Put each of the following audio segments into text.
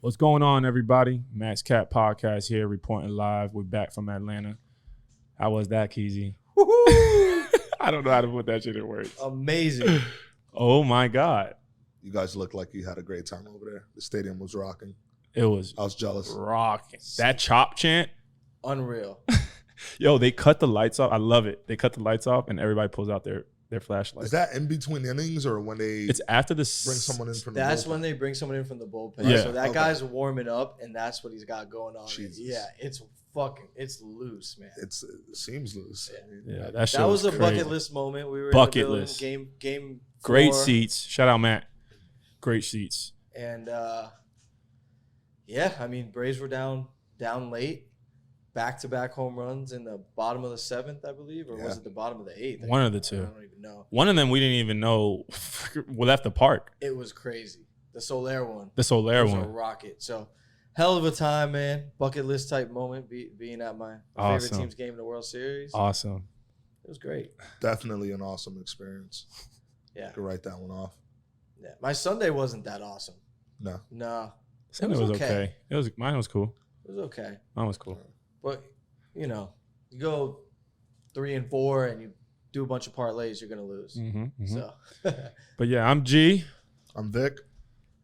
What's going on, everybody? MaxCap Podcast here, reporting live. We're back from Atlanta. How was that, Keezy? I don't know how to put that shit in words. Amazing. Oh, my God. You guys looked like you had a great time over there. The stadium was rocking. It was I was jealous. rocking. That chop chant. Unreal. Yo, they cut the lights off. I love it. They cut the lights off and everybody pulls out their flashlights. Is that in between innings or when they It's after the bring someone in from the That's bullpen? when they bring someone in from the bullpen. Yeah. So that Okay. guy's warming up, and that's what he's got going on. Jesus. Yeah, it's loose, man. It seems loose. Yeah, that shit That was a crazy. bucket list moment. We were Bucket in the building, list. Game Great 4, seats. Shout out, Matt. Great seats. and yeah, I mean Braves were down late, back-to-back home runs in the bottom of the 7th, I believe, or was Yeah. it the bottom of the 8th? One of the I two. don't even know. One of them we didn't even know left the park. It was crazy. The Soler one. The Solaire It was a one. rocket. So, hell of a time, man. Bucket list type moment being at my Awesome. favorite team's game in the World Series. Awesome. It was great. Definitely an awesome experience. Yeah. Could write that one off. Yeah. My Sunday wasn't that awesome. No. No. Sunday was okay. Mine was cool. It was okay. Mine was cool. But, you go 3-4 and you do a bunch of parlays, you're going to lose. So, But yeah, I'm G, I'm Vic.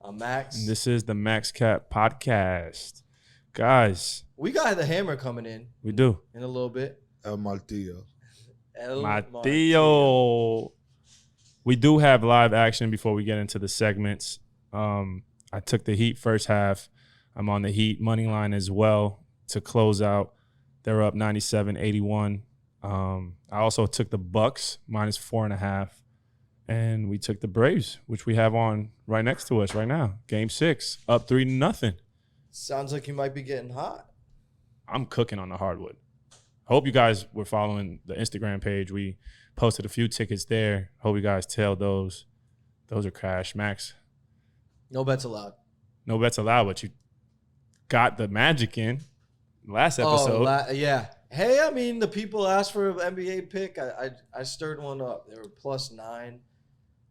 I'm Max. and this is the MaxCap Podcast. Guys, We got the hammer coming in we do. a little bit. El Martillo. El Matteo. We do have live action before we get into the segments. I took the Heat first half. I'm on the Heat money line as well to close out. They're up 97-81. I also took the Bucks minus 4.5. And we took the Braves, which we have on right next to us right now. Game 6, up 3-0. Sounds like you might be getting hot. I'm cooking on the hardwood. I hope you guys were following the Instagram page. We posted a few tickets there. Hope you guys tailed those. Those are cash. Max, No bets allowed. no bets allowed, but you got the magic in last episode. Yeah. Hey, I mean, the people asked for an NBA pick. I stirred one up. They were +9.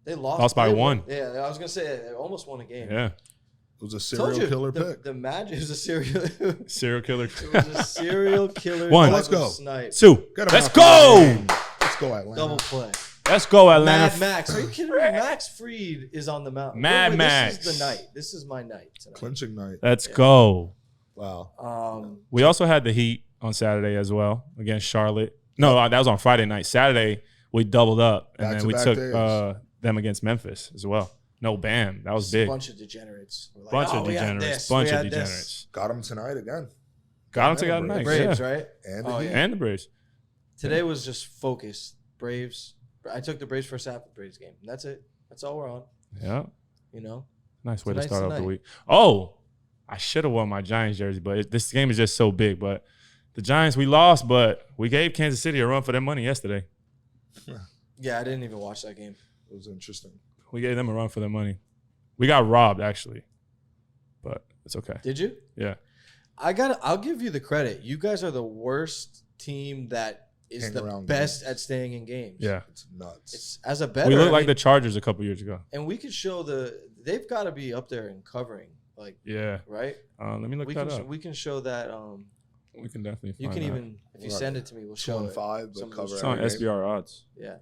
They lost. Lost by 1. Yeah, I was gonna say they almost won a game. Yeah. It was a Told serial you, killer the, pick. The Magic is a serial. It Serial killer. was a serial killer. One. type Let's of go. Snipe. 2. Get him Let's out for the go. game. Let's go, Atlanta. Double play. Let's go, Atlanta. Mad Max. Are you kidding me? Max Fried is on the mountain. Mad Wait, Max. This is the night. This is my night tonight. Clinching night. Let's go. Wow. We also had the Heat on Saturday as well against Charlotte. No, that was on Friday night. Saturday, we doubled up, and then we took Back-to-back them against Memphis as well. No, bam. That was Just a big. bunch of degenerates. We're like, Bunch oh, of we had degenerates. this, Bunch we of had this. degenerates. Got him tonight again. Got them together And the nice. Braves, Yeah. right? And the Oh, Heat. yeah. And the Braves. Today was just focused. Braves. I took the Braves first half of the Braves game. And that's it. That's all we're on. Yeah. Nice way to Tonight's start off the the night. week. Oh, I should have worn my Giants jersey, but this game is just so big. But the Giants, we lost, but we gave Kansas City a run for their money yesterday. Yeah, I didn't even watch that game. It was interesting. We gave them a run for their money. We got robbed, actually, but it's okay. Did you? Yeah. I'll give you the credit. You guys are the worst team that is Hang the around best games. at staying in games. Yeah. It's nuts. It's as a better. We look I like mean, the Chargers a couple years ago. and we could show they've got to be up there in covering, like Yeah. right. Let me look We that can up. we can show that. We can definitely find You can that. even if you Right. send it to me, we'll show it. 2-5, but Some of cover those It's on every game. SBR odds. Yeah.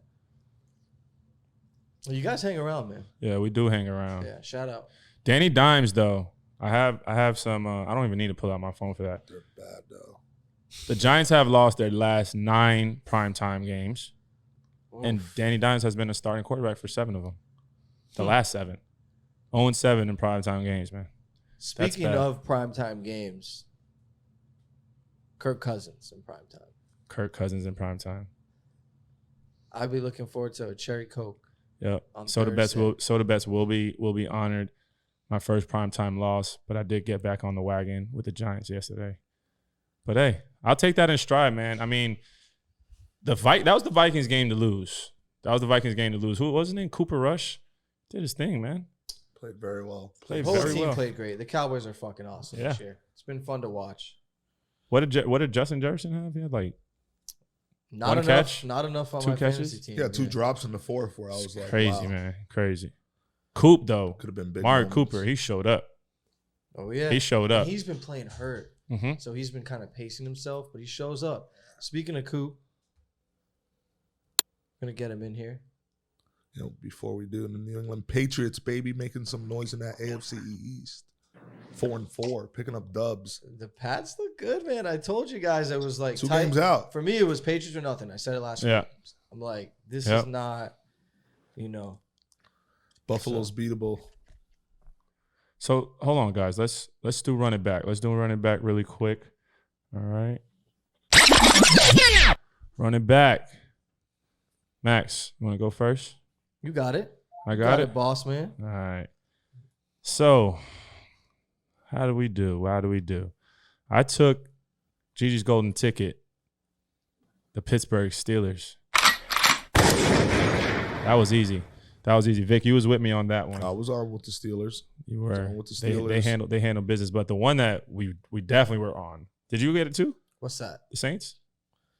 Well, you guys hang around, man. Yeah, we do hang around. Yeah. Shout out. Danny Dimes, though. I have some. I don't even need to pull out my phone for that. They're bad, though. The Giants have lost their last 9 primetime games, and Danny Dimes has been a starting quarterback for 7 of them. The last 7. 0-7 in primetime games, man. Speaking bad. of primetime games, Kirk Cousins in primetime. Kirk Cousins in primetime. I'd be looking forward to a cherry Coke. Yep. On So the bets Thursday. will be honored. My first primetime loss, but I did get back on the wagon with the Giants yesterday. But hey, I'll take that in stride, man. I mean, that was the Vikings game to lose. Who was his name? Cooper Rush did his thing, man. Played very well. Played The whole very team well. played great. The Cowboys are fucking awesome this year. It's been fun to watch. What did Justin Jefferson have? He had like Not One enough. catch, Not enough on 2 my catches? fantasy team. Yeah, 2 man. drops in the 4th where I was like, crazy, wow. man. Crazy. Coop, though. Could have been big. Mark moments. Cooper, he showed up. Oh, yeah. He showed up. And he's been playing hurt. Mm-hmm. So he's been kind of pacing himself, but he shows up. Speaking of Coop, going to get him in here. Before we do, the New England Patriots, baby, making some noise in that AFC East. 4-4, picking up dubs. The Pats look good, man. I told you guys it was like 2 tight. games out. For me, it was Patriots or nothing. I said it last week. I'm like, this is not, Buffalo's beatable. So hold on, guys. Let's do run it back. Let's do run it back really quick. All right. Run it back. Max, you want to go first? You got it. I got it, boss man. All right. So, how do we do? I took Gigi's golden ticket, the Pittsburgh Steelers. That was easy. Vic, you was with me on that one. I was on with the Steelers. You were. With the Steelers. They handled business, but the one that we definitely were on. Did you get it too? What's that? The Saints?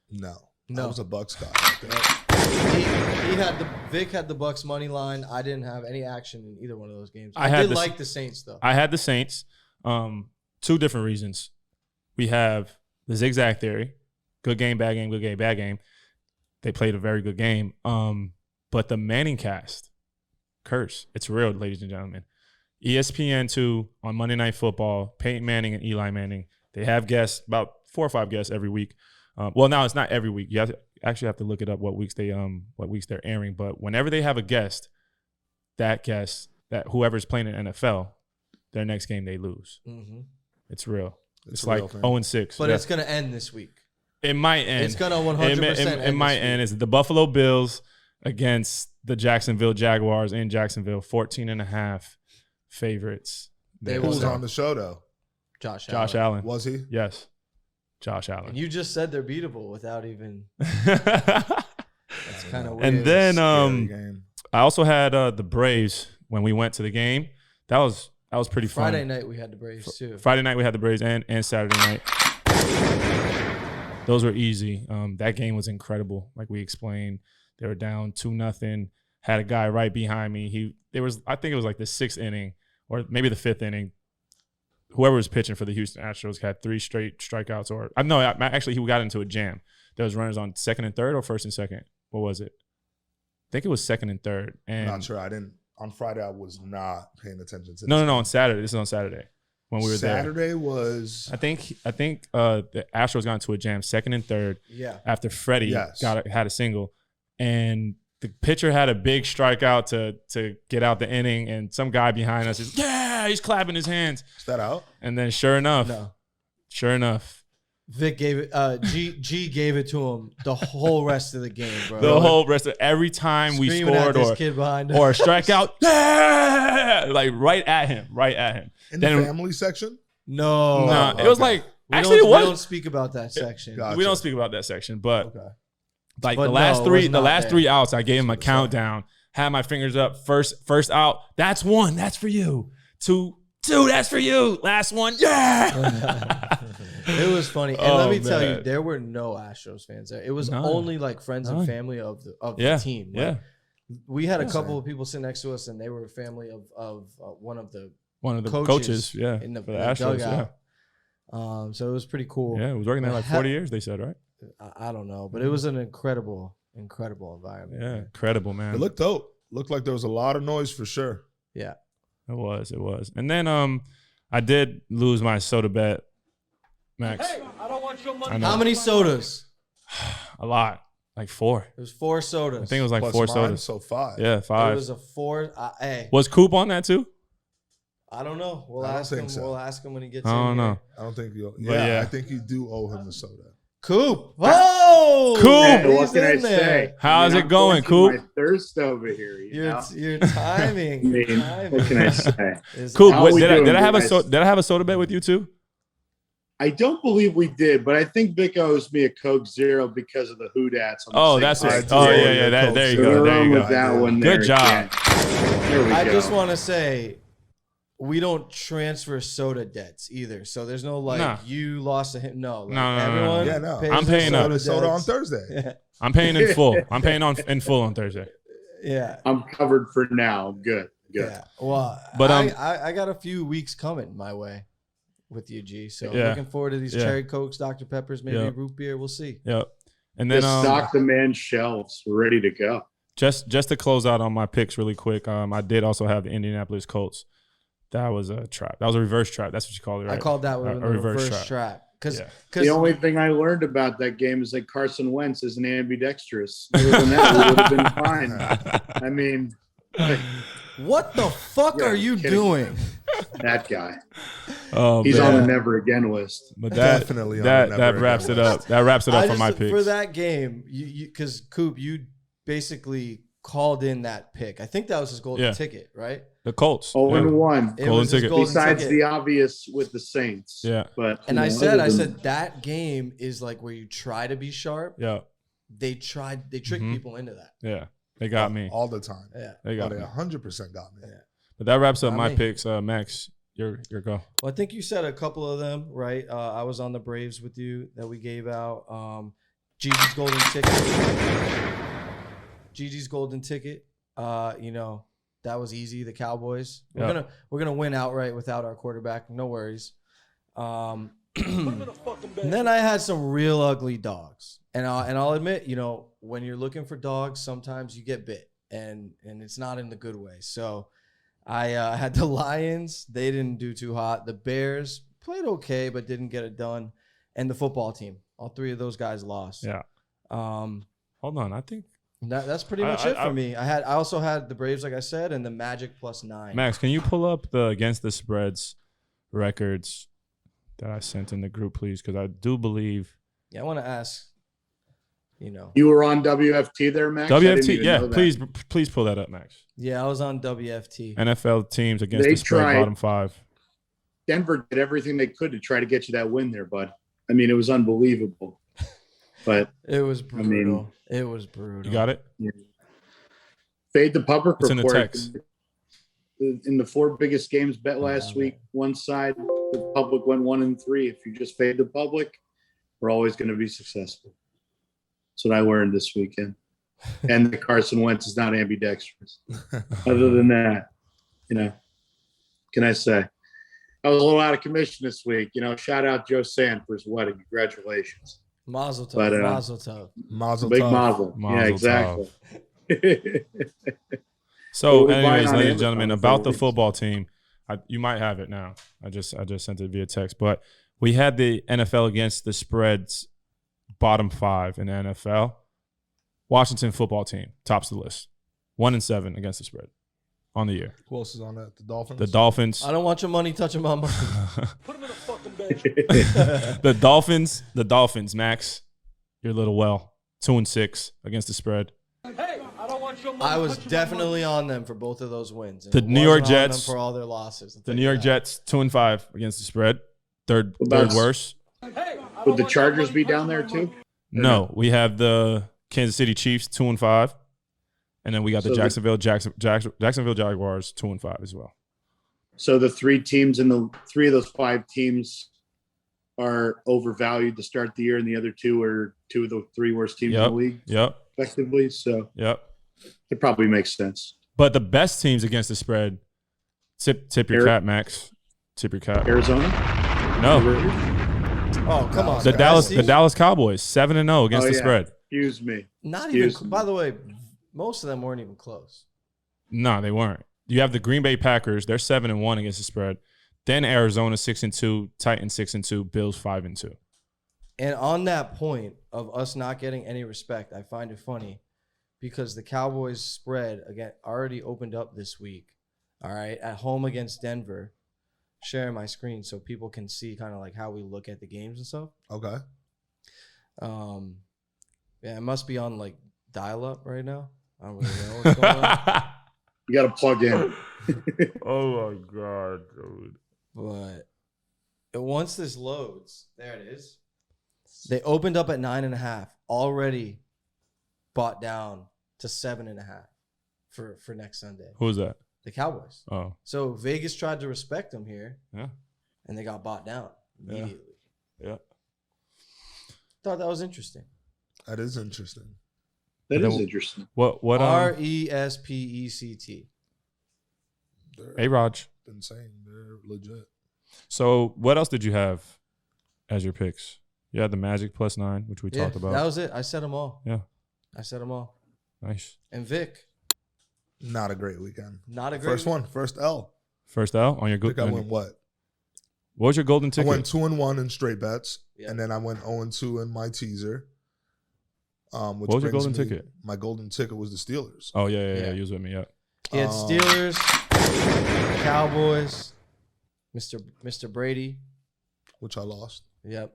No. No. I was a Bucks guy. Vic had the Bucks money line. I didn't have any action in either one of those games. I did like the Saints though. I had the Saints. 2 different reasons. We have the zigzag theory. Good game, bad game, good game, bad game. They played a very good game. But the Manning cast, curse. It's real, ladies and gentlemen. ESPN2 on Monday Night Football, Peyton Manning and Eli Manning. They have guests, about 4 or 5 guests every week. Well, now it's not every week. You actually have to look it up what weeks they're airing. But whenever they have a guest, that whoever's playing in NFL, their next game they lose. Mm-hmm. It's real. It's like 0-6. But it's gonna end this week. It might end. It's gonna 100%. It might end. It's the Buffalo Bills against the Jacksonville Jaguars in Jacksonville, 14.5 favorites. Who was on the show though? Josh Allen. Was he? Yes. Josh Allen. And you just said they're beatable without even. That's kind of weird. And then I also had the Braves when we went to the game. That was pretty fun. Friday night we had the Braves too. Friday night we had the Braves and Saturday night. Those were easy. That game was incredible. Like we explained, they were down 2-0. Had a guy right behind me. I think it was like the 6th inning or maybe the 5th inning. Whoever was pitching for the Houston Astros had 3 straight strikeouts. Actually, he got into a jam. There was runners on 2nd and 3rd or 1st and 2nd. What was it? I think it was 2nd and 3rd. And not sure. I didn't. On Friday, I was not paying attention to. No. On Saturday. This is on Saturday when we were there. Saturday was. I think the Astros got into a jam 2nd and 3rd. Yeah. After Freddie had a single, and the pitcher had a big strikeout to get out the inning, and some guy behind us is he's clapping his hands. Is that out? And then sure enough, Vic gave it. G gave it to him the whole rest of the game, bro. The whole rest of every time we scored or a strikeout, like right at him. In the family section? No, it was like we don't speak about that section. Gotcha. We don't speak about that section, but but the last 3 outs, I gave him a countdown. Had my fingers up. First out. That's 1. That's for you. 2. That's for you. Last one. Yeah. It was funny. And let me tell you, there were no Astros fans there. It was only like friends and family of the team. Like, we had a couple of people sitting next to us, and they were a family of one of the coaches in the Astros, dugout. So it was pretty cool. Yeah, it was working there like 40 years, they said, right? I don't know, but it was an incredible environment. Yeah, incredible, man. It looked dope. Looked like there was a lot of noise for sure. Yeah. It was. And then I did lose my soda bet, Max. Hey, I don't want your money. How many sodas? A lot. Like 4. It was 4 sodas. I think it was like Plus 4 mine, sodas. So 5. Yeah, 5. It was a 4. Hey. Was Coop on that too? I don't know. We'll ask him. So. We'll ask him when he gets in. I don't know. I don't think you'll. Yeah, I think you do owe him the soda. Coop. Oh, Coop. Hey, what can I say? How's it going, Coop? My thirst over here. Your timing. What can I say? Coop, did I have a soda bet with you too? I don't believe we did, but I think Vic owes me a Coke Zero because of the Hoodats. Oh, that's it. Oh, yeah. There you go. There you go. That one Good job. I just want to say, we don't transfer soda debts either. So there's no you lost to him. No. Everyone. Yeah, no. I'm paying up. Soda on Thursday. I'm paying in full. I'm paying in full on Thursday. Yeah. I'm covered for now. Good. Yeah. Well, but I got a few weeks coming my way. with you, G. So looking forward to these cherry Cokes, Dr. Peppers, maybe root beer. We'll see. Yep. And then stock the man's shelves. We're ready to go. Just to close out on my picks really quick, I did also have the Indianapolis Colts. That was a trap. That was a reverse trap. That's what you call it, right? I called that one a reverse trap. Because the only thing I learned about that game is that Carson Wentz is an ambidextrous. Other than that, we would have been fine. I mean, what the fuck are you doing? That guy. He's on the never again list. But definitely that wraps it up. That wraps it up for my picks. For that game, because Coop, you basically called in that pick. I think that was his golden ticket, right? The Colts. 0-1. Golden ticket. Besides the obvious with the Saints. Yeah. But I said that game is like where you try to be sharp. Yeah. They tricked people into that. Yeah. They got me. All the time. Yeah. They got me. 100% got me. Yeah. But that wraps up my picks. Max, your go. Well, I think you said a couple of them, right? I was on the Braves with you that we gave out. Gigi's golden ticket. That was easy. The Cowboys. We're gonna win outright without our quarterback. No worries. And then I had some real ugly dogs, and I'll admit, when you're looking for dogs, sometimes you get bit, and it's not in the good way. So I had the Lions. They didn't do too hot. The Bears played okay, but didn't get it done. And the football team. All three of those guys lost. Yeah. Hold on. I think that's pretty much it for me. I also had the Braves, like I said, and the Magic +9. Max, can you pull up the against the spreads records that I sent in the group, please? Because I do believe. Yeah, I want to ask. You were on WFT there, Max? WFT, yeah. Please pull that up, Max. Yeah, I was on WFT. NFL teams against the spread, bottom 5. Denver did everything they could to try to get you that win there, bud. I mean, it was unbelievable. But it was brutal. It was brutal. You got it? Yeah. Fade the public report. In the text. In the 4 biggest games bet last week, one side, the public went 1-3. If you just fade the public, we're always going to be successful. That's what I learned this weekend. And the Carson Wentz is not ambidextrous. Other than that, can I say? I was a little out of commission this week. Shout out Joe Sand for his wedding. Congratulations. Mazel tov. Mazel tov. Mazel big tov. mazel. Yeah, exactly. So, anyways, ladies and gentlemen, about the football team, you might have it now. I just sent it via text, but we had the NFL against the spreads bottom 5 in the NFL. Washington football team tops the list, 1-7 against the spread on the year. Who else is on that? The Dolphins. The Dolphins. I don't want your money touching my money. Put them in a fucking bed. The Dolphins, Max, your little 2-6 against the spread. Hey, I don't want your money. I was definitely on them for both of those wins. The New York Jets for all their losses. The New York Jets 2-5 against the spread, third worst. Hey, would the Chargers be down there too? No, we have the Kansas City Chiefs 2-5, and then we got the Jacksonville Jaguars 2-5 as well. So the 3 teams in the 3 of those 5 teams are overvalued to start the year, and the other 2 are 2 of the 3 worst teams in the league. Yep. Effectively, so yep, it probably makes sense. But the best teams against the spread, tip your cap, Max. Tip your cap. Arizona? No. Oh, come on. The Dallas Cowboys 7-0 against the spread. Excuse me. By the way, most of them weren't even close. No, they weren't. You have the Green Bay Packers. They're 7-1 against the spread. Then Arizona 6-2, Titans 6-2, Bills 5-2. And on that point of us not getting any respect, I find it funny because the Cowboys spread again already opened up this week. All right, at home against Denver. Sharing my screen so people can see kind of like how we look at the games and stuff. Okay. Yeah, it must be on like dial-up right now. I don't really know what's going on. You got to plug in. Oh my god, dude. But once this loads, there it is. They opened up at 9.5, already bought down to 7.5 for next Sunday. Who was that? The Cowboys. Oh. So Vegas tried to respect them here. Yeah. And they got bought down immediately. Yeah. Thought that was interesting. That is interesting. That is interesting. What RESPECT. Hey, Raj. Insane. They're legit. So what else did you have as your picks? You had the Magic +9, which we talked about. That was it. I said them all. Yeah. I said them all. Nice. And Vic. Not a great weekend. Not a great First one. First L. First out on your I think I went what? What was your golden ticket? I went 2-1 in straight bets, Yeah. and then I went 0-2 in my teaser. What was your golden ticket? My golden ticket was the Steelers. Oh, yeah. You was with me, yeah. He had Steelers, Cowboys, Mr. Brady. Which I lost. Yep.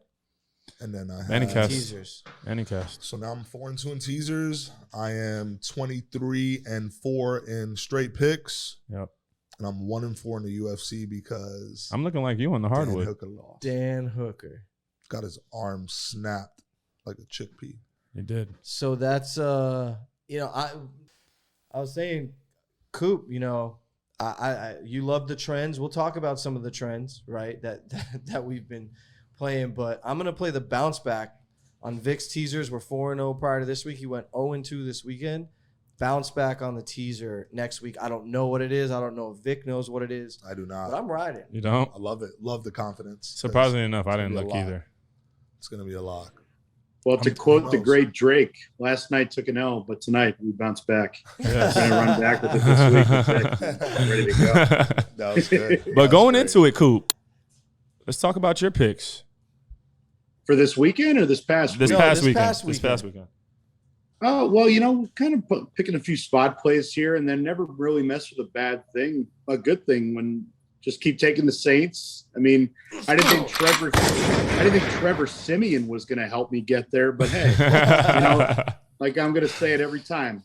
And then I Any had cast. Teasers. Any cast. So now I'm 4-2 in teasers. I am 23-4 in straight picks. Yep. And I'm 1-4 in the UFC because I'm looking like you on the Dan hardwood. Hooker lost. Dan Hooker. Got his arm snapped like a chickpea. You did. So that's I was saying, Coop, I you love the trends. We'll talk about some of the trends, right? That we've been playing, but I'm gonna play the bounce back on Vic's teasers. We're 4-0 prior to this week. He went 0-2 this weekend. Bounce back on the teaser next week. I don't know what it is. I don't know if Vic knows what it is. I do not. But I'm riding. You don't? I love it. Love the confidence. Surprisingly enough, I It's didn't gonna look be a lot. either. It's going to be a lock. Well, to Who quote the knows? great Drake, last night took an L, but tonight we bounce back. Yes. We're going to run back with it this week. I'm ready to go. That was good. But going into it, Coop, let's talk about your picks. For this weekend or this past This week? past weekend. past This past weekend. Oh, well, kind of picking a few spot plays here and then never really mess with a good thing when just keep taking the Saints. I mean, I didn't think Trevor Siemian was going to help me get there, but hey, like I'm going to say it every time.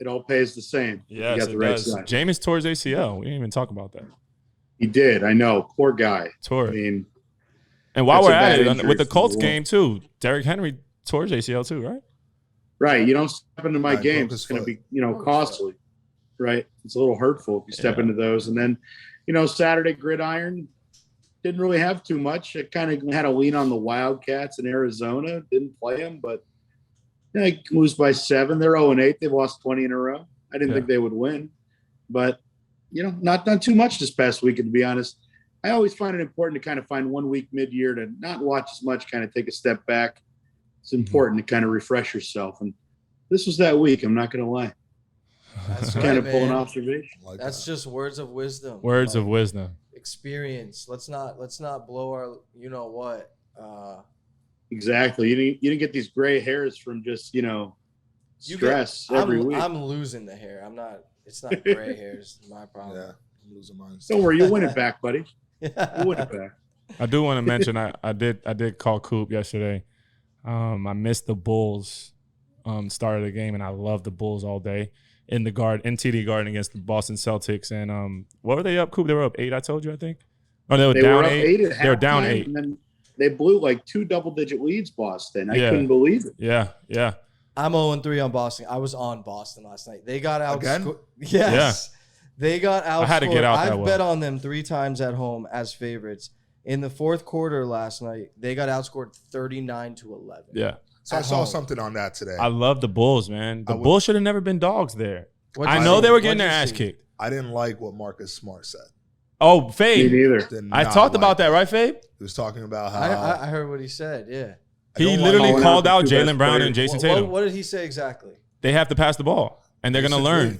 It all pays the same. Yes, You got the it right does. side. Jameis tore his ACL. We didn't even talk about that. He did. I know. Poor guy. Tore I it. mean, And while that's we're a at bad it, injury with the for Colts the game too, Derrick Henry tore his ACL too, right? right. You don't step into my Right, games. broke his It's going to foot. be, costly. Right. It's a little hurtful if you step into those. And then, Saturday gridiron didn't really have too much. I kind of had a lean on the Wildcats in Arizona. Didn't play them, but they lose by 7. They're 0-8. They've lost 20 in a row. I didn't think they would win, but not done too much this past weekend, to be honest. I always find it important to kind of find 1 week mid-year to not watch as much, kind of take a step back. It's important to kind of refresh yourself. And this was that week. I'm not going to lie. That's Kind right, of pull an man. observation. Like That's that. just words of wisdom. Words of Like, wisdom. experience. Let's not blow our what. Exactly. You didn't get these gray hairs from just, stress every week. I'm losing the hair. I'm not. It's not gray hairs. My problem. Yeah, I'm losing mine. Don't worry, you'll win it back, buddy. You'll win it back. I do want to mention I did call Coop yesterday. I missed the Bulls start of the game, and I love the Bulls all day in TD Garden against the Boston Celtics. And what were they up, Coop? They were up 8, I told you, I think. Oh, they were They down were up 8. 8 at They were down halftime, 8. and then they blew like 2 double-digit leads, Boston. I Yeah. couldn't believe it. Yeah. I'm 0-3 on Boston. I was on Boston last night. They got out. Again? Yes. They got outscored. I had to get out that I've well. bet on them 3 times at home as favorites. In the fourth quarter last night, they got outscored 39-11. Yeah. So I At saw home. something on that today. I love the Bulls, man. The I would- Bulls should have never been dogs there. What'd I you know see? they were What'd getting their you ass see? kicked. I didn't like what Marcus Smart said. Oh, Me Fabe. neither. Did I not talked about like that, it. right, Fabe? He was talking about how I heard what he said. Yeah. I He don't like literally how- called out the two best Jalen Brown and players. Jason Tatum. What did he say exactly? They have to pass the ball, and they're going to learn.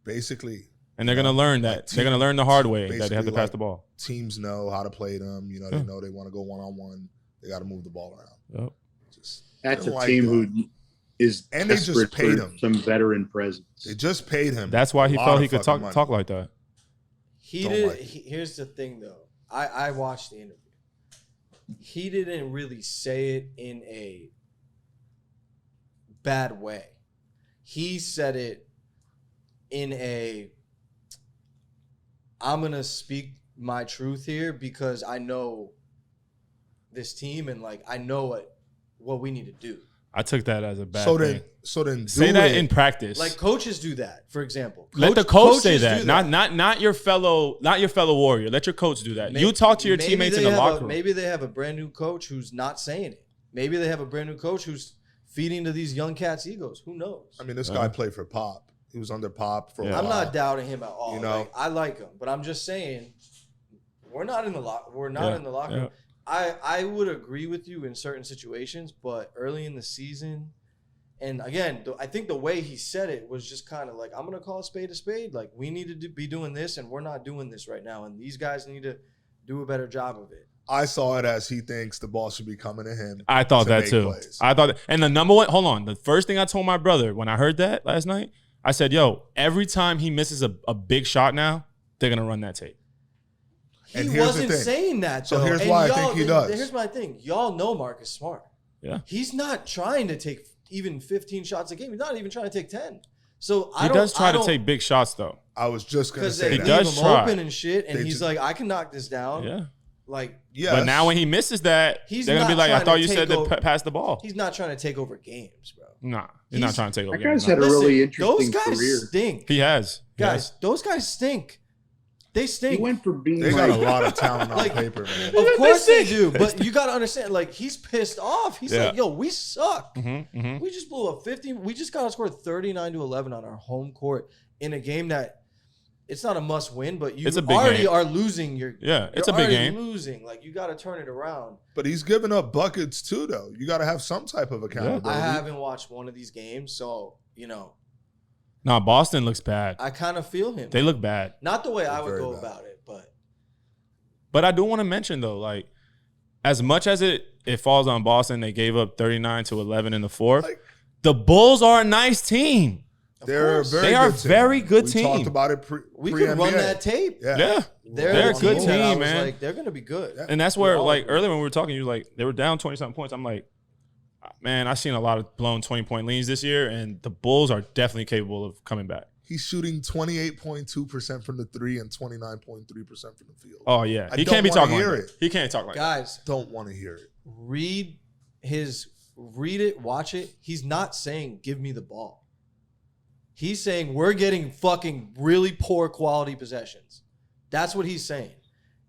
Basically, And they're going to learn that. They're going to learn the hard way that they have to basically, pass like, the ball. teams know how to play them. They know they want to go one-on-one. They got to move the ball around. Yep. Just, That's didn't a like team that. who is And they just desperate paid for him. some veteran presence. They just paid him. That's why he a lot felt of he could fucking money. talk like that. He Don't did. like it. Here's the thing, though. I watched the interview. He didn't really say it in a bad way. He said it in a, I'm going to speak my truth here because I know this team and I know what we need to do. I took that as a bad So thing. then Say do that it. in practice. Coaches do that, for example. Let the coach say coaches that. do Not your fellow warrior. Let your coach do that. You talk to your Maybe teammates in they the have locker room. Maybe they have a brand new coach who's not saying it. Maybe they have a brand new coach who's feeding to these young cats' egos. Who knows? I mean, this guy played for Pop. He was under Pop for a while. I'm not doubting him at all. You know? I like him, but I'm just saying we're not in the locker room. I would agree with you in certain situations, but early in the season, and again, I think the way he said it was just kind of like, I'm gonna call a spade a spade. Like, we need to be doing this, and we're not doing this right now, and these guys need to do a better job of it. I saw it as he thinks the ball should be coming to him. I thought that too. Plays. I thought, and the number one, hold on. The first thing I told my brother when I heard that last night, I said, yo, every time he misses a big shot now, they're going to run that tape. He wasn't saying that, though. So here's why I think he does. Here's my thing. Y'all know Marcus Smart. Yeah. He's not trying to take even 15 shots a game. He's not even trying to take 10. So he does try to take big shots, though. I was just going to say that. He does leave him open and shit, and he's like, I can knock this down. Yeah. Like, yes. But now when he misses that, they're going to be like, I thought you said to pass the ball. He's not trying to take over games, bro. Nah, he's not trying to take over games. That guy's had a really interesting career. Those guys stink. He has. Guys, those guys stink. They stink. He went from being they got a lot of talent on paper, man. Of course they do, but you got to understand, like, he's pissed off. He's like, yo, we suck. We just blew a 50. We just got to score 39-11 on our home court in a game that it's not a must win, but you already are losing. It's a big game. Losing. Like, you got to turn it around. But he's giving up buckets too, though. You got to have some type of accountability. I haven't watched one of these games, so, Nah, Boston looks bad. I kind of feel him. They look bad. Not the way I would go about it, but. But I do want to mention, though, like, as much as it falls on Boston, they gave up 39-11 in the fourth. Like, the Bulls are a nice team. They're a very good team. We talked about it we could run that tape. Yeah. They're a good team, man. Like, they're going to be good. Yeah. And that's where, like, earlier when we were talking, you were like, they were down 20-something points. I'm like, man, I've seen a lot of blown 20-point leads this year, and the Bulls are definitely capable of coming back. He's shooting 28.2% from the three and 29.3% from the field. Oh, yeah. He can't be talking like that. He can't talk like that. Guys. Don't want to hear it. Read it, watch it. He's not saying, give me the ball. He's saying, we're getting fucking really poor quality possessions. That's what he's saying.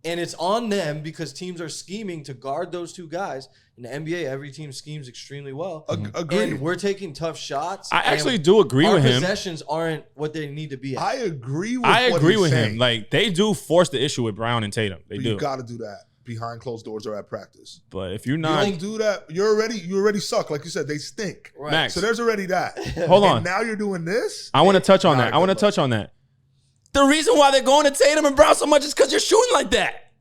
And it's on them because teams are scheming to guard those two guys. In the NBA, every team schemes extremely well. Agreed. And we're taking tough shots. I actually do agree with him. Our possessions aren't what they need to be at. I agree with him. Like, they do force the issue with Brown and Tatum. They do. You got to do that behind closed doors or at practice. But if you're not, you don't do that, you already suck. Like you said, they stink. Right. Max. So there's already that. Hold on. And now you're doing this. I want to touch on that. The reason why they're going to Tatum and Brown so much is because you're shooting like that.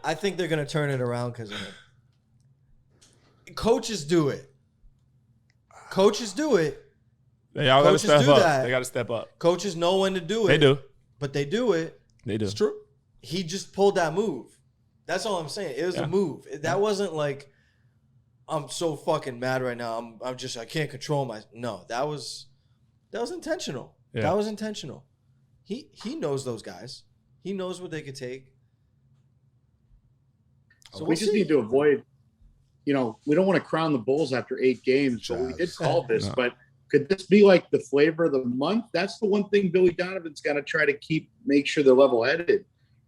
I think they're going to turn it around because of it. Coaches do it. They all got to step up. They got to step up. Coaches know when to do it. They do. But they do it. They do. It's true. He just pulled that move. That's all I'm saying. It was a move. That wasn't like, I'm so fucking mad right now. I can't control my. No, that was intentional. Yeah. That was intentional. He knows those guys. He knows what they could take. So we just need to avoid, we don't want to crown the Bulls after 8 games, but we did call this. No. But could this be like the flavor of the month? That's the one thing Billy Donovan's got to try to make sure they're level-headed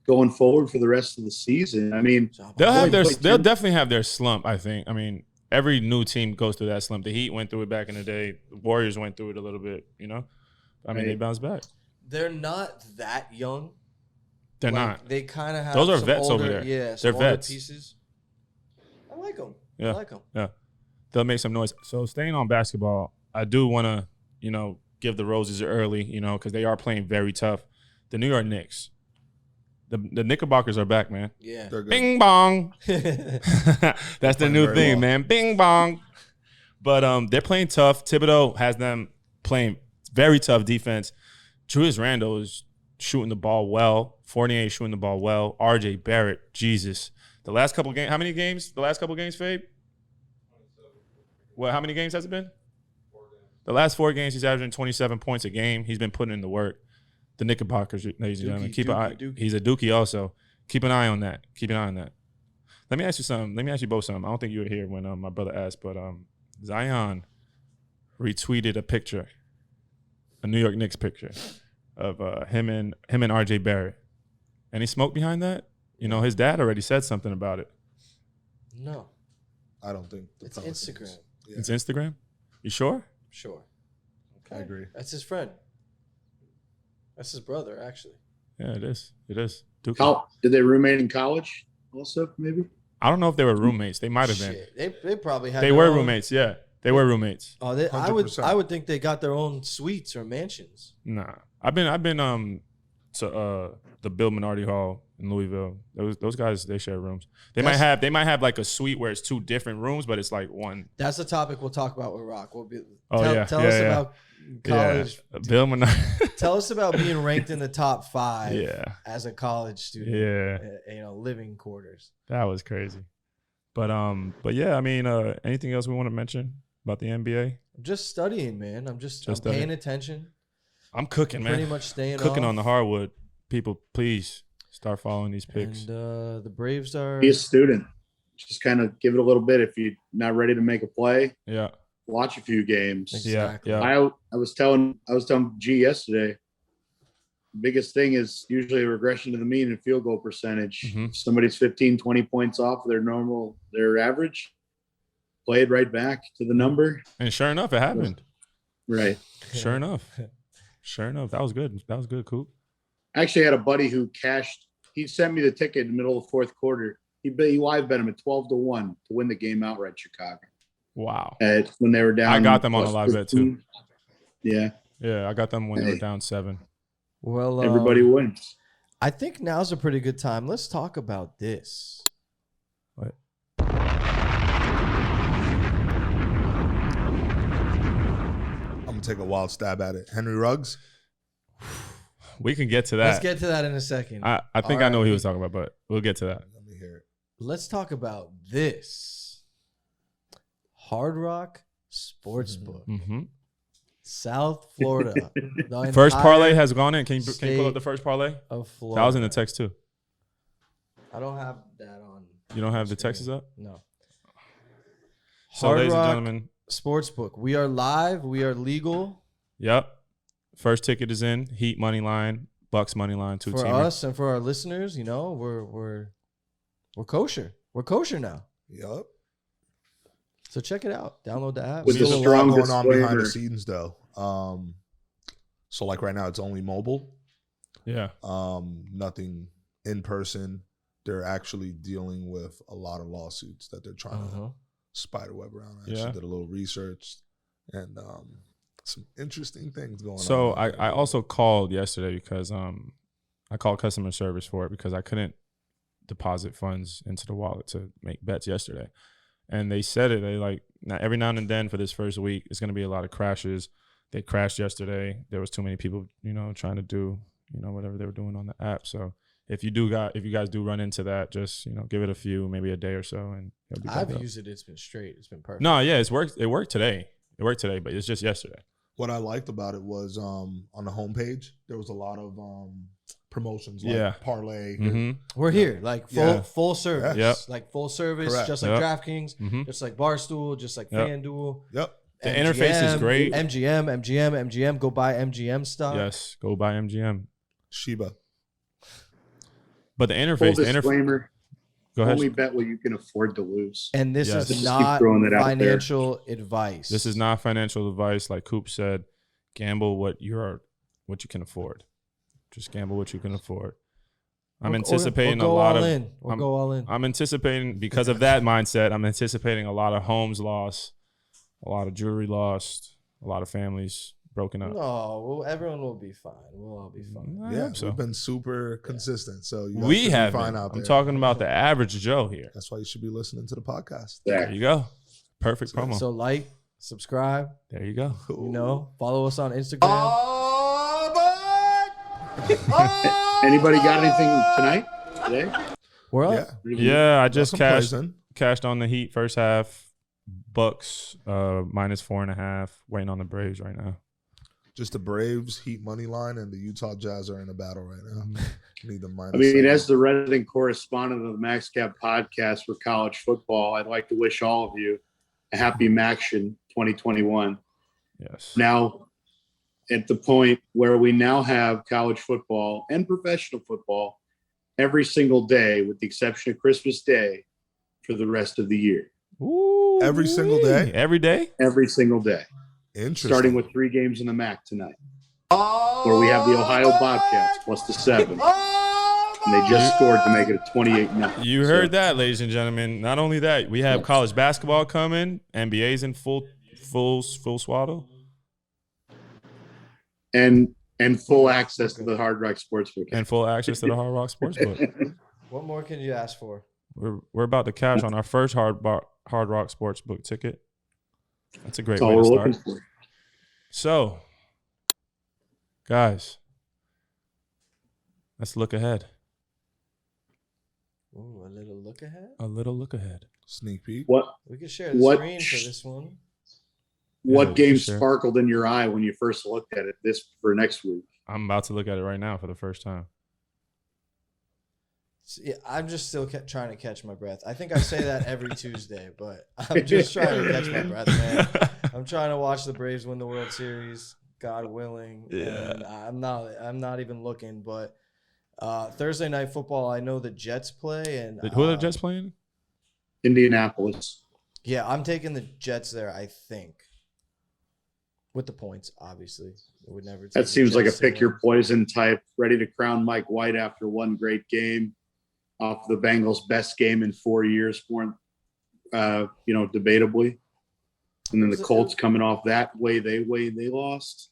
going forward for the rest of the season. I mean, they'll definitely have their slump, I think. I mean, every new team goes through that slump. The Heat went through it back in the day. The Warriors went through it a little bit, I mean, they bounced back. They're not that young. They're not. They kind of have those are vets over there. Yeah, they're vets. Pieces. I like them. Yeah. I like them. Yeah, they'll make some noise. So staying on basketball, I do want to, give the roses early, because they are playing very tough. The New York Knicks, the Knickerbockers are back, man. Yeah, they're good. Bing bong. That's the new thing, man. Bing bong. But they're playing tough. Thibodeau has them playing very tough defense. Julius Randle is shooting the ball well. Fournier is shooting the ball well. RJ Barrett, Jesus. The last couple games, how many games? The last couple games, Fabe? Well, how many games has it been? 4 games. The last 4 games, he's averaging 27 points a game. He's been putting in the work. The Knickerbockers, ladies and gentlemen. Keep an eye. He's a Dookie also. Keep an eye on that. Let me ask you something. Let me ask you both something. I don't think you were here when my brother asked, but Zion retweeted a picture, a New York Knicks picture of him and RJ Barrett. Any smoke behind that? His dad already said something about it. No. I don't think. It's Instagram. Yeah. It's Instagram? You sure? Sure. Okay. I agree. That's his friend. That's his brother, actually. Yeah, it is. It is. Did they roommate in college also, maybe? I don't know if they were roommates. They might have been. They probably had. They were roommates. Yeah, they were roommates. Oh, I would think they got their own suites or mansions. Nah, I've been to the Bill Minardi Hall in Louisville. Those guys, they share rooms. They might have like a suite where it's 2 different rooms, but it's like one. That's the topic we'll talk about with Rock. Tell us about college. Yeah. Bill Minardi. Tell us about being ranked in the top 5 as a college student. Yeah. Living quarters. That was crazy. But yeah, I mean, anything else we want to mention about the NBA? I'm just studying, man. I'm paying attention. I'm cooking, man. Pretty much staying cooking off. on the hardwood. People, please start following these picks. And the Braves are. Be a student. Just kind of give it a little bit. If you're not ready to make a play, watch a few games. Exactly. Yeah. I was telling G yesterday. The biggest thing is usually a regression to the mean and field goal percentage. Mm-hmm. If somebody's 15, 20 points off their average, play it right back to the number. And sure enough, it happened. Right. Sure enough. That was good. Coop. I actually had a buddy who cashed. He sent me the ticket in the middle of the 4th quarter. He live bet him at 12-1 to win the game outright. Chicago. Wow. When they were down. I got them on a live bet too. Yeah. Yeah, I got them when they were down 7. Well, everybody wins. I think now's a pretty good time. Let's talk about this. What? I'm gonna take a wild stab at it. Henry Ruggs. We can get to that. Let's get to that in a second. I think I know what he was talking about, but we'll get to that. Let me hear it. Let's talk about this. Hard Rock Sportsbook. Mm-hmm. South Florida. First parlay has gone in. Can you pull up the first parlay? Of Florida. That was in the text too. I don't have that on. You don't have the texts up? No. So, Hard ladies and Rock gentlemen, Sportsbook. We are live. We are legal. Yep. First ticket is in. Heat money line, Bucks money line, 2 for teamer. Us and for our listeners. We're kosher. We're kosher now. Yep. So check it out. Download the app. With There's the a lot strong going on behind the disclaimer. scenes, though. So like right now, it's only mobile. Yeah. Nothing in person. They're actually dealing with a lot of lawsuits that they're trying to spiderweb around. I actually did a little research and some interesting things going on. So I also called yesterday because I called customer service for it because I couldn't deposit funds into the wallet to make bets yesterday. And they said it. They every now and then for this first week, it's going to be a lot of crashes. They crashed yesterday. There was too many people, trying to do, whatever they were doing on the app. So if you guys do run into that, just, give it maybe a day or so. And it'll be I've used it. It's been straight. It's been perfect. No, yeah, it worked today. It worked today, but it's just yesterday. What I liked about it was on the homepage, there was a lot of promotions like parlay. Mm-hmm. We're here, like full service. Yep. Like full service, Correct. just like DraftKings, just like Barstool, just like Yep. FanDuel. Yep. The interface is great. MGM. Go buy MGM stock. Yes, go buy MGM. Shiba. But the Full interface, disclaimer. Go ahead. Only bet what you can afford to lose. And this Yes. is Just not keep throwing it out there. financial advice. This is not financial advice. Like Coop said, gamble what you can afford. Just gamble what you can afford. I'm anticipating a lot of. Go all in. I'm anticipating because of that mindset. I'm anticipating a lot of homes lost, a lot of jewelry lost, a lot of families broken up. No, everyone will be fine. We'll all be fine. I Yeah, hope so. we've been super consistent. So you guys We should have. be fine Been. out there. I'm talking about the average Joe here. That's why you should be listening to the podcast. There you go. Perfect promo. So like, subscribe. There you go. Follow us on Instagram. Anybody got anything tonight? Today? We're up. Yeah, I just Some plays cashed on the Heat first half. Bucks -4.5. Waiting on the Braves right now. Just the Braves, Heat money line, and the Utah Jazz are in a battle right now. Need the minus. I mean, 7. as the resident correspondent of the MaxCap Podcast for college football, I'd like to wish all of you a happy Maction 2021. Yes. Now, at the point where we now have college football and professional football every single day, with the exception of Christmas Day, for the rest of the year. Ooh, Every single day? Every day? Every single day. Interesting. Starting with 3 games in the MAC tonight. where we have the Ohio Bobcats plus the 7. And they just scored to make it a 28-0. You heard that, ladies and gentlemen. Not only that, we have college basketball coming. NBA's in full swaddle. And full access to the Hard Rock Sportsbook. And full access to the Hard Rock Sportsbook. What more can you ask for? We're about to cash on our first Hard Rock Sportsbook ticket. That's a great way to start. So, guys, let's look ahead. Ooh, a little look ahead? A little look ahead. Sneak peek. We can share the screen for this one. What game sparkled in your eye when you first looked at it for next week? I'm about to look at it right now for the first time. Yeah, I'm just still trying to catch my breath. I think I say that every Tuesday, but I'm just trying to catch my breath, man. I'm trying to watch the Braves win the World Series, God willing. Yeah. And I'm not even looking, but Thursday night football, I know the Jets play, and who are the Jets playing? Indianapolis. Yeah, I'm taking the Jets there, I think. With the points, obviously. It would never. That seems like a pick your poison type, ready to crown Mike White after one great game off the Bengals' best game in 4 years for him, debatably. And then the Colts coming off that way they lost.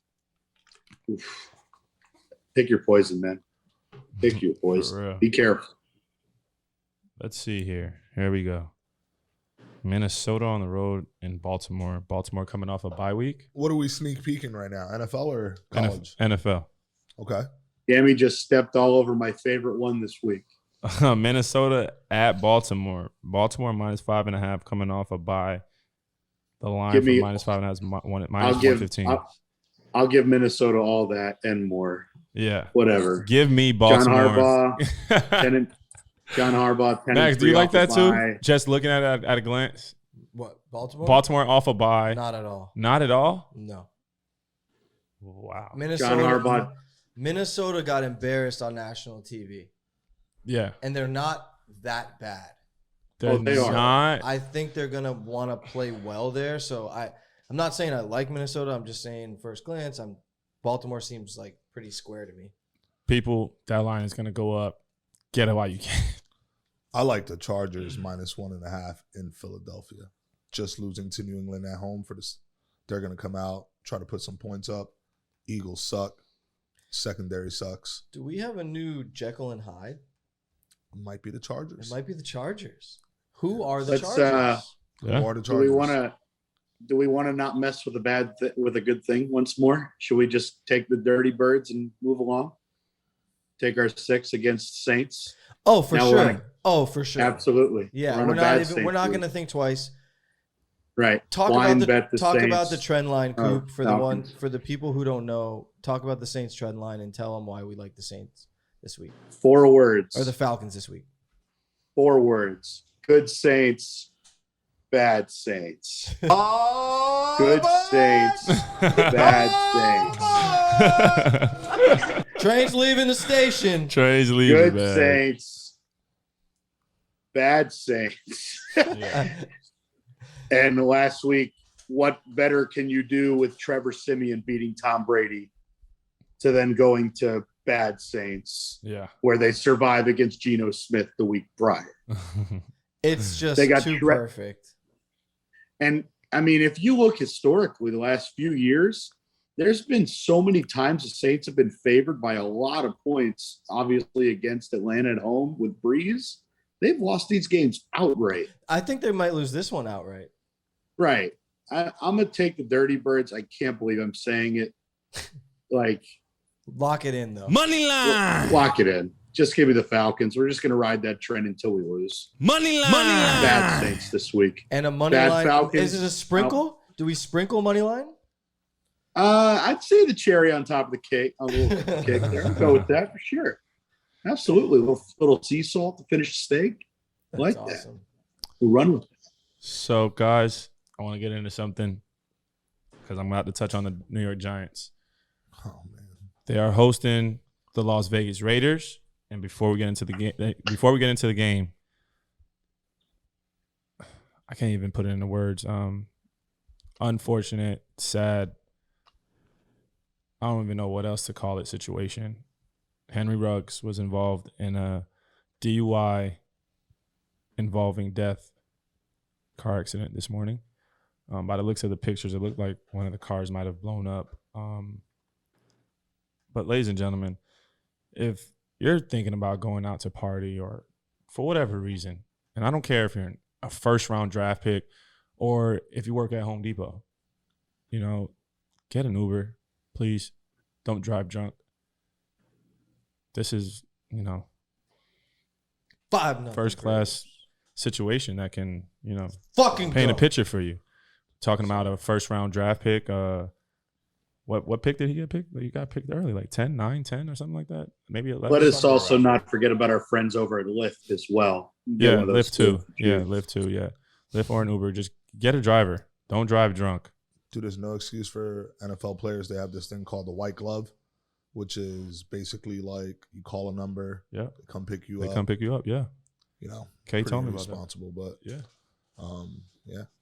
Oof. Pick your poison, man. Pick your poison. Be careful. Let's see here. Here we go. Minnesota on the road in Baltimore. Baltimore coming off a bye week. What are we sneak peeking right now? NFL or college? NFL. Okay. Gammy just stepped all over my favorite one this week. Minnesota at Baltimore. Baltimore -5.5 coming off a bye. The line for -5.5 is -115. I'll give Minnesota all that and more. Yeah. Whatever. Give me Baltimore. John Harbaugh. Max, do you like that too? Just looking at it at a glance. What, Baltimore? Baltimore off a bye. Not at all. Not at all? No. Wow. Minnesota got embarrassed on national TV. Yeah. And they're not that bad. They not. I think they're going to want to play well there. So I'm not saying I like Minnesota. I'm just saying first glance, Baltimore seems like pretty square to me. People, that line is going to go up. Get it while you can. I like the Chargers -1.5 in Philadelphia. Just losing to New England at home for this. They're going to come out, try to put some points up. Eagles suck. Secondary sucks. Do we have a new Jekyll and Hyde? It might be the Chargers. It might be the Chargers. Who are the Chargers? Who are the Chargers? Do we want to not mess with with a good thing once more? Should we just take the Dirty Birds and move along? Take our 6 against Saints. Oh, for sure. Absolutely. Yeah, we're not going to think twice. Right. Talk about the trend line, Coop, for the people who don't know. Talk about the Saints trend line and tell them why we like the Saints this week. 4 words. Or the Falcons this week. 4 words. Good Saints, bad Saints. Oh, good Saints, bad Saints. Train's leaving the station. Train's leaving. Good Saints, bad Saints. And last week, what better can you do with Trevor Siemian beating Tom Brady to then going to bad Saints, where they survive against Geno Smith the week prior? It's just too perfect. And, I mean, if you look historically the last few years, there's been so many times the Saints have been favored by a lot of points, obviously against Atlanta at home with Breeze. They've lost these games outright. I think they might lose this one outright. Right. I'm going to take the Dirty Birds. I can't believe I'm saying it. Lock it in, though. Money line. Lock it in. Just give me the Falcons. We're just going to ride that trend until we lose. Money line. Bad Saints this week. And a money line. Falcons. Is it a sprinkle? Do we sprinkle money line? I'd say the cherry on top of the cake. A little cake there. I'll go with that for sure. Absolutely. A little sea salt to finish the steak. That's like awesome. That. We'll run with it. So, guys, I want to get into something because I'm about to touch on the New York Giants. Oh, man. They are hosting the Las Vegas Raiders. And before we get into the game, I can't even put it into words. Unfortunate, sad. I don't even know what else to call it situation. Henry Ruggs was involved in a DUI involving death car accident this morning. By the looks of the pictures, it looked like one of the cars might have blown up. But ladies and gentlemen, if you're thinking about going out to party or for whatever reason, and I don't care if you're a first-round draft pick or if you work at Home Depot, get an Uber, please. Don't drive drunk. This is, first-class situation that can, paint a picture for you. Talking about a first-round draft pick. What pick did he get picked? You got picked early, like 10, 9, 10 or something like that. Maybe 11. Let us also not forget about our friends over at Lyft as well. Yeah, Lyft too. Yeah, Lyft too. Yeah, Lyft or an Uber. Just get a driver. Don't drive drunk. Dude, there's no excuse for NFL players. They have this thing called the white glove, which is basically like you call a number. Yeah. They come pick you up. They come pick you up. Yeah. Kay told me about responsible, but yeah.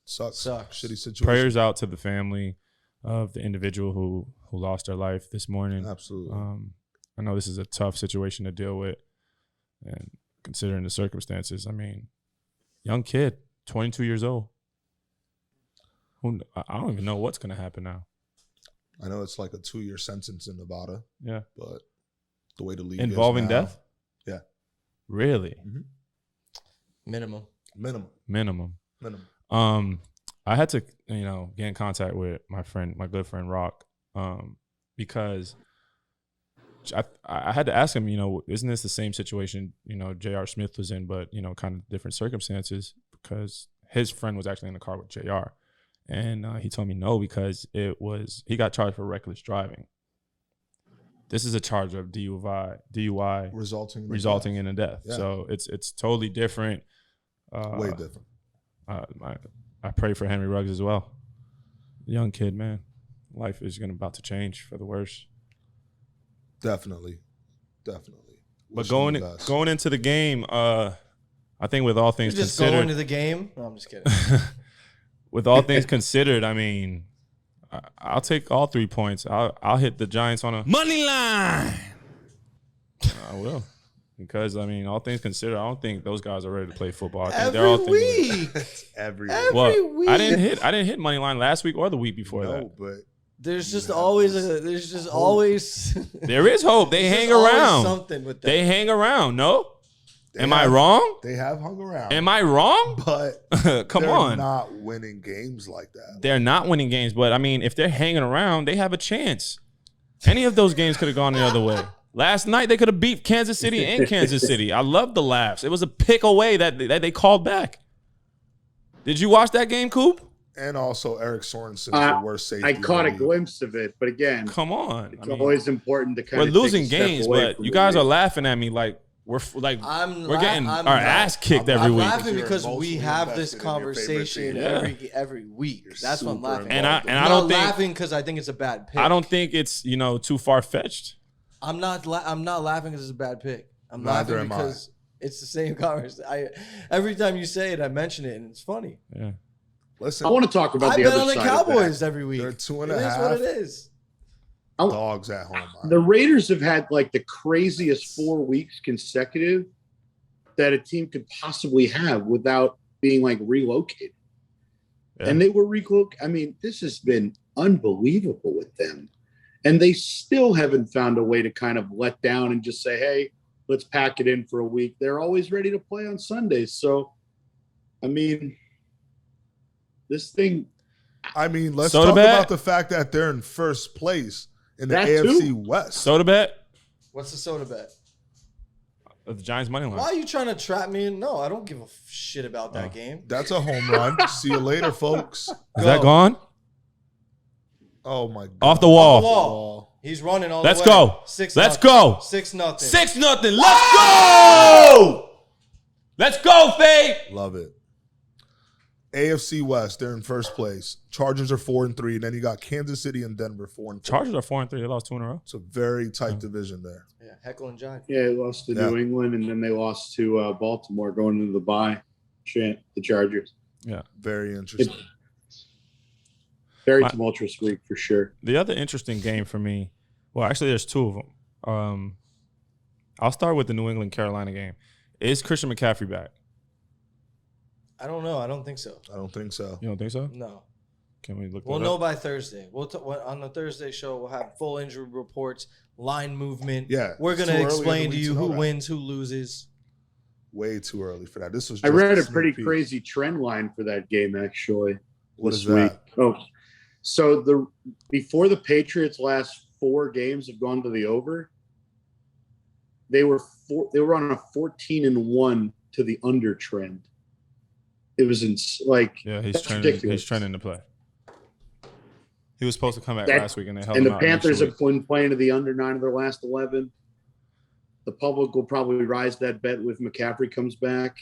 Sucks. Shitty situation. Prayers out to the family of the individual who lost their life this morning. Absolutely. I know this is a tough situation to deal with, and considering the circumstances, I mean, young kid, 22 years old. I don't even know what's going to happen now. I know it's like a 2-year sentence in Nevada. Yeah. But the way the league involving is now, death? Yeah. Really? Mm-hmm. Minimum. I had to, get in contact with my good friend Rock, because I had to ask him, isn't this the same situation, J.R. Smith was in, but, kind of different circumstances, because his friend was actually in the car with J.R. And he told me no, because he got charged for reckless driving. This is a charge of DUI resulting in a death. Yeah. So it's totally different. Way different. I pray for Henry Ruggs as well. Young kid, man. Life is about to change for the worse. Definitely. But going into the game, I think with all things considered, going to the game. No, I'm just kidding. With all things considered, I mean, I'll take all 3 points. I'll hit the Giants on a money line. I will. Because, I mean, all things considered, I don't think those guys are ready to play football. I think they're all week. Every week. I didn't hit money line last week or the week before that. But there's just always there is hope. They hang around. Something with that. They hang around. No? Am I wrong? They have hung around. Am I wrong? But come on. They're not winning games like that. They're not winning games, but I mean, if they're hanging around, they have a chance. Any of those games could have gone the other way. Last night, they could have beat Kansas City and Kansas City. I love the laughs. It was a pick away that they called back. Did you watch that game, Coop? And also, Eric Sorensen is the worst safety. I caught a glimpse of it, but again, come on. It's always important to kind of we're losing games, but you guys are laughing at me like we're getting our ass kicked every week. I'm laughing because we have this conversation every week. That's what I'm laughing. And I don't think laughing because I think it's a bad pick. I don't think it's too far fetched. I'm not laughing because it's a bad pick. I'm laughing because it's the same conversation. Every time you say it, I mention it, and it's funny. Yeah. Listen, I want to talk about the other side. I bet on the Cowboys every week. They're 2.5. It is what it is. Dogs at home. The Raiders have had like the craziest 4 weeks consecutive that a team could possibly have without being like relocated. Yeah. And they were relocated. I mean, this has been unbelievable with them. And they still haven't found a way to kind of let down and just say, hey, let's pack it in for a week. They're always ready to play on Sundays. So, I mean, this thing. I mean, let's talk about the fact that they're in first place in the AFC West. Soda bet? What's the soda bet? The Giants money line. Why are you trying to trap me in? No, I don't give a shit about that game. That's a home run. See you later, folks. Is that gone? Oh, my God. Off the wall. He's running all the way. Let's go. 6-0. Let's go. 6-0. 6-0. Let's go. Let's go, Faye. Love it. AFC West, they're in first place. Chargers are 4-3, and then you got Kansas City and Denver 4-3. Chargers are 4-3. They lost 2 in a row. It's a very tight division there. Yeah, Heckle and Jive. Yeah, they lost to New England, and then they lost to Baltimore going into the bye. The Chargers. Yeah, very interesting. Very tumultuous week for sure. The other interesting game for me Well, actually, there's two of them. I'll start with the New England-Carolina game. Is Christian McCaffrey back? I don't know. I don't think so. I don't think so. You don't think so? No. Can we look? We'll know by Thursday. On the Thursday show, we'll have full injury reports, line movement. Yeah, we're gonna explain to you who wins, who loses. Way too early for that. This was. I read a pretty crazy trend line for that game actually. What is that? Oh, so before the Patriots' last 4 games have gone to the over, they were on a 14-1 to the under trend. It was he's trending to play. He was supposed to come back last week, and they held him out. And the Panthers have been playing to the under 9 of their last 11. The public will probably rise that bet if McCaffrey comes back.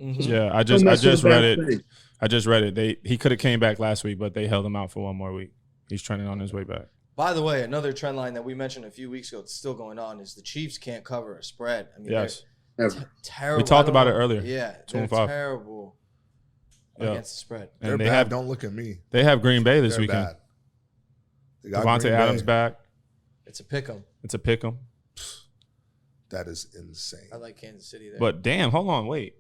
Mm-hmm. Yeah, I just read it. I just read it. He could have came back last week, but they held him out for 1 more week. He's trending on his way back. By the way, another trend line that we mentioned a few weeks ago, it's still going on, is the Chiefs can't cover a spread. I mean, yes, terrible. We talked about it earlier. Yeah, they're terrible against the spread. And they're bad. Don't look at me. They have Green Bay this weekend. Bad. Devontae Adams back. It's a pick'em. That is insane. I like Kansas City there. But damn, hold on, wait.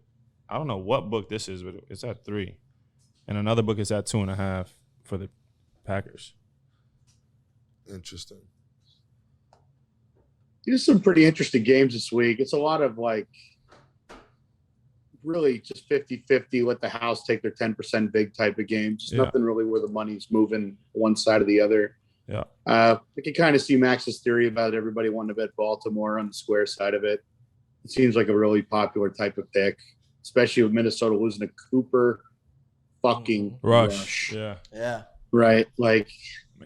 I don't know what book this is, but it's at 3. And another book is at 2.5 for the Packers. Interesting. There's some pretty interesting games this week. It's a lot of really just 50-50, let the house take their 10% big type of games. Just nothing really where the money's moving one side or the other. Yeah. I can kind of see Max's theory about everybody wanting to bet Baltimore on the square side of it. It seems like a really popular type of pick, especially with Minnesota losing to Cooper fucking Rush. Yeah. Yeah. Right. Man,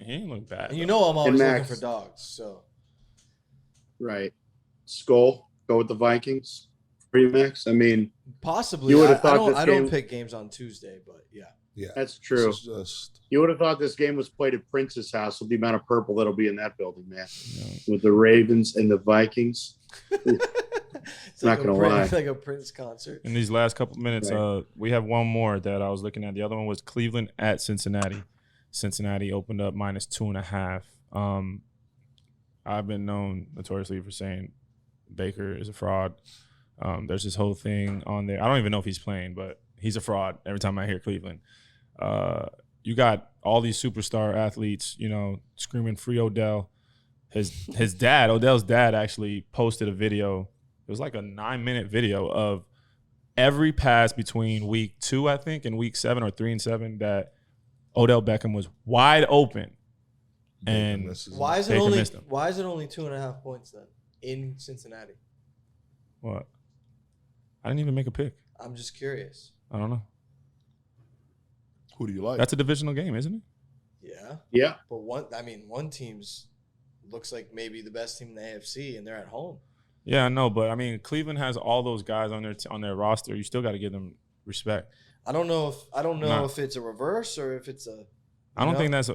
he ain't look bad. And I'm always looking for dogs. So. Right. Skull, go with the Vikings. For you, Max? I mean, possibly. You would have thought I don't pick games on Tuesday, but yeah. Yeah, that's true. You would have thought this game was played at Prince's house with the amount of purple that'll be in that building, man. With the Ravens and the Vikings. It's not gonna lie. It's like a Prince concert. In these last couple minutes, we have one more that I was looking at. The other one was Cleveland at Cincinnati. Cincinnati opened up -2.5. I've been known notoriously for saying Baker is a fraud. There's this whole thing on there. I don't even know if he's playing, but he's a fraud every time I hear Cleveland. You got all these superstar athletes, screaming free Odell. His dad, Odell's dad, actually posted a video. It was like a 9-minute video of every pass between week 2, I think, and week 7 or 3 and 7 that Odell Beckham was wide open. And why is it only 2.5 points then in Cincinnati? What? I didn't even make a pick. I'm just curious. I don't know. Who do you like? That's a divisional game, isn't it? Yeah. Yeah. But one team's looks like maybe the best team in the AFC, and they're at home. Yeah, I know, but I mean, Cleveland has all those guys on their roster. You still got to give them respect. I don't know if it's a reverse or if it's a. I don't think that's a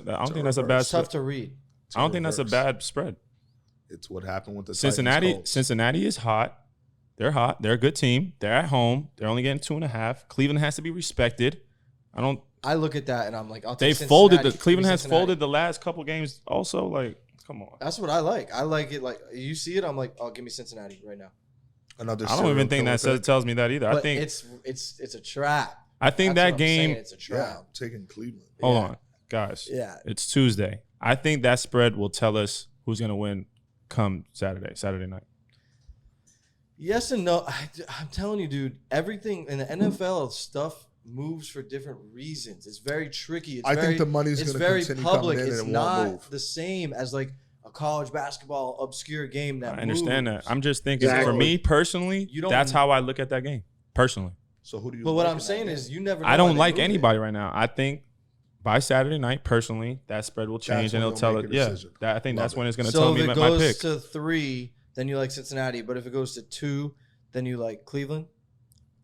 bad. It's tough to read. I don't think that's a bad spread. It's what happened with the Cincinnati. Cincinnati is hot. They're hot. They're a good team. They're at home. They're only getting 2.5. Cleveland has to be respected. I look at that and I'm like, Cleveland has folded the last couple games. Also, like, come on. That's what I like. I like it. Like you see it, I'm like, oh, give me Cincinnati right now. I don't even think that tells me that either. But I think it's a trap. I think that game. It's a trap. Yeah, I'm taking Cleveland. Hold on, guys. Yeah, it's Tuesday. I think that spread will tell us who's going to win come Saturday night. Yes and no. I'm telling you, dude, everything in the NFL stuff moves for different reasons. It's very tricky. I think the money's going to continue public. Coming in it's and it not won't move. The same as like a college basketball obscure game that I understand moves. that. I'm just thinking for me personally, that's how I look at that game personally. So who do you? But what I'm saying is, you never. Know I don't like anybody right now. I think by Saturday night, personally, that spread will change and it'll tell it. Yeah, I think that's when it's going to tell me my pick. So if it goes to 3, then you like Cincinnati. But if it goes to 2, then you like Cleveland.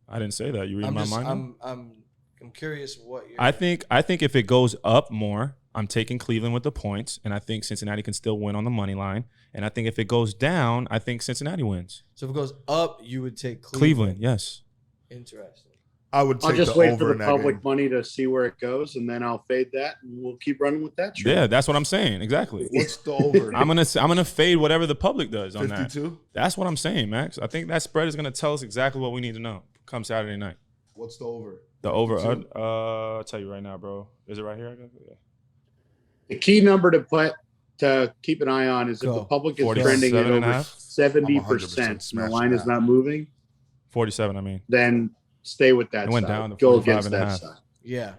I didn't say that. You read my mind. I'm curious what you're. I think if it goes up more, I'm taking Cleveland with the points, and I think Cincinnati can still win on the money line. And I think if it goes down, I think Cincinnati wins. So if it goes up, you would take Cleveland, yes. Interesting. I would take I'll just the wait over for in the that public game. money to see where it goes, and then I'll fade that, and we'll keep running with that. Trade. Yeah, that's what I'm saying. Exactly. What's the over? I'm gonna fade whatever the public does on 52? that. That's what I'm saying, Max. I think that spread is gonna tell us exactly what we need to know come Saturday night. What's the over? The over. I'll tell you right now, bro. Is it right here? Yeah. The key number to keep an eye on is if the public is trending at over 70%, and the line is not moving. 47. I mean, then stay with that. It went side. down to Go 45 against and a that half. side. Yeah.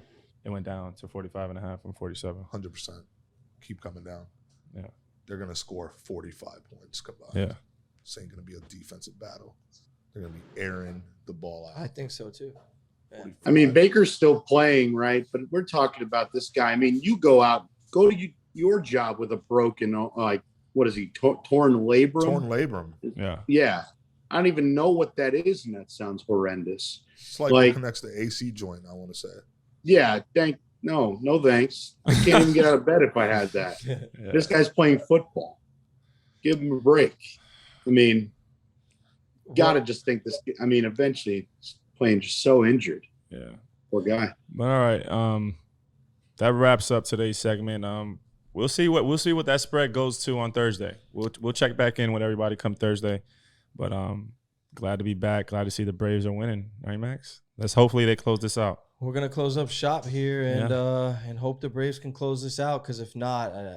It went down to 45.5 from 47. 100%. Keep coming down. Yeah. They're going to score 45 points combined. Yeah. This ain't going to be a defensive battle. They're going to be airing the ball out. I think so too. Yeah. I mean, Baker's still playing, right? But we're talking about this guy. I mean, you go your job with a broken, like, what is he, torn labrum? Torn labrum. Yeah. Yeah. I don't even know what that is, and that sounds horrendous. It's like it connects the AC joint, I want to say. Yeah, no thanks. I can't even get out of bed if I had that. Yeah. This guy's playing football. Give him a break. I mean, gotta just think this. I mean, eventually he's playing just so injured. Yeah. Poor guy. But all right. That wraps up today's segment. We'll see what that spread goes to on Thursday. We'll check back in with everybody come Thursday. But glad to be back. Glad to see the Braves are winning. All right, Max? Hopefully they close this out. We're gonna close up shop here and hope the Braves can close this out. Because if not, I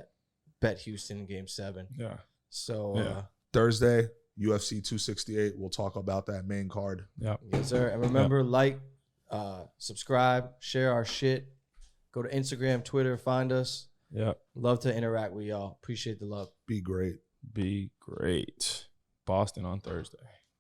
bet Houston in Game 7. Yeah. So Thursday, UFC 268. We'll talk about that main card. Yeah. Yes, sir. And remember, subscribe, share our shit. Go to Instagram, Twitter, find us. Yeah. Love to interact with y'all. Appreciate the love. Be great. Be great. Boston on Thursday.